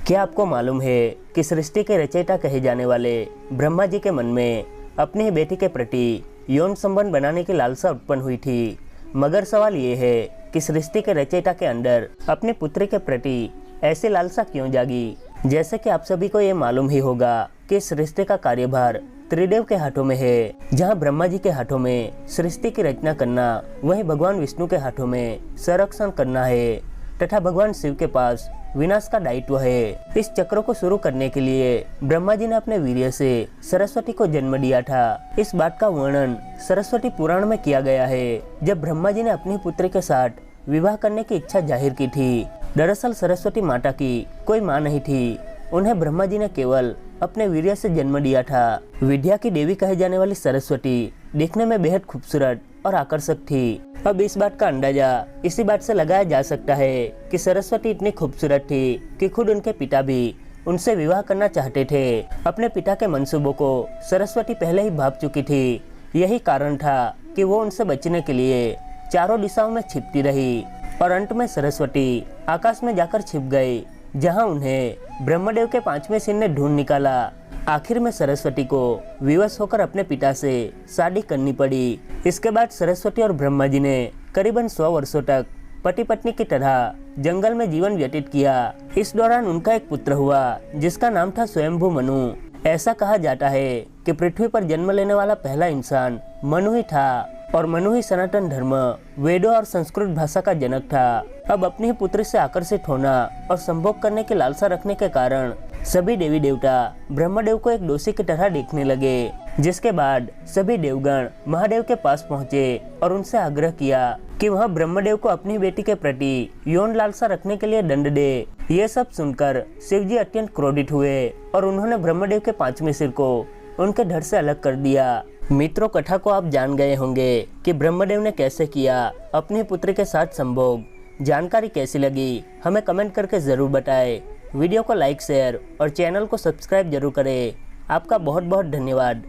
क्या आपको मालूम है कि सृष्टि के रचयिता कहे जाने वाले ब्रह्मा जी के मन में अपनी ही बेटी के प्रति यौन संबंध बनाने की लालसा उत्पन्न हुई थी। मगर सवाल ये है कि सृष्टि के रचयिता के अंदर अपनी पुत्री के प्रति ऐसी लालसा क्यों जागी। जैसे कि आप सभी को ये मालूम ही होगा कि सृष्टि का कार्यभार त्रिदेव के हाथों में है। जहां ब्रह्मा जी के हाथों में सृष्टि की रचना करना, वहीं भगवान विष्णु के हाथों में संरक्षण करना है तथा भगवान शिव के पास विनाश का दायित्व है। इस चक्र को शुरू करने के लिए ब्रह्मा जी ने अपने वीर्य से सरस्वती को जन्म दिया था। इस बात का वर्णन सरस्वती पुराण में किया गया है, जब ब्रह्मा जी ने अपनी पुत्री के साथ विवाह करने की इच्छा जाहिर की थी। दरअसल सरस्वती माता की कोई माँ नहीं थी, उन्हें ब्रह्मा जी ने केवल अपने वीर्य से जन्म दिया था। विद्या की देवी कहे जाने वाली सरस्वती दिखने में बेहद खूबसूरत और आकर्षक थी। अब इस बात का अंदाजा इसी बात से लगाया जा सकता है कि सरस्वती इतनी खूबसूरत थी कि खुद उनके पिता भी उनसे विवाह करना चाहते थे। अपने पिता के मंसूबों को सरस्वती पहले ही भाप चुकी थी। यही कारण था कि वो उनसे बचने के लिए चारों दिशाओं में छिपती रही और अंत में सरस्वती आकाश में जाकर छिप गई, जहां उन्हें ब्रह्मदेव के 5वें सिर ने ढूंढ निकाला। आखिर में सरस्वती को विवश होकर अपने पिता से शादी करनी पड़ी। इसके बाद सरस्वती और ब्रह्मा जी ने करीबन 100 वर्षों तक पति पत्नी की तरह जंगल में जीवन व्यतीत किया। इस दौरान उनका एक पुत्र हुआ जिसका नाम था स्वयंभू मनु। ऐसा कहा जाता है कि पृथ्वी पर जन्म लेने वाला पहला इंसान मनु ही था और मनु ही सनातन धर्म, वेदों और संस्कृत भाषा का जनक था। अब अपनी ही पुत्री से आकर्षित होना और संभोग करने की लालसा रखने के कारण सभी देवी देवता ब्रह्मदेव को एक दोषी की तरह देखने लगे, जिसके बाद सभी देवगण महादेव के पास पहुँचे और उनसे आग्रह किया कि वह ब्रह्मदेव को अपनी बेटी के प्रति यौन लालसा रखने के लिए दंड दे। ये सब सुनकर शिवजी अत्यंत क्रोधित हुए और उन्होंने ब्रह्मदेव के 5वें सिर को उनके धड़ से अलग कर दिया। मित्रों, कथा को आप जान गए होंगे कि ब्रह्मदेव ने कैसे किया अपनी पुत्री के साथ संभोग। जानकारी कैसी लगी हमें कमेंट करके जरूर बताएं। वीडियो को लाइक, शेयर और चैनल को सब्सक्राइब जरूर करें। आपका बहुत बहुत धन्यवाद।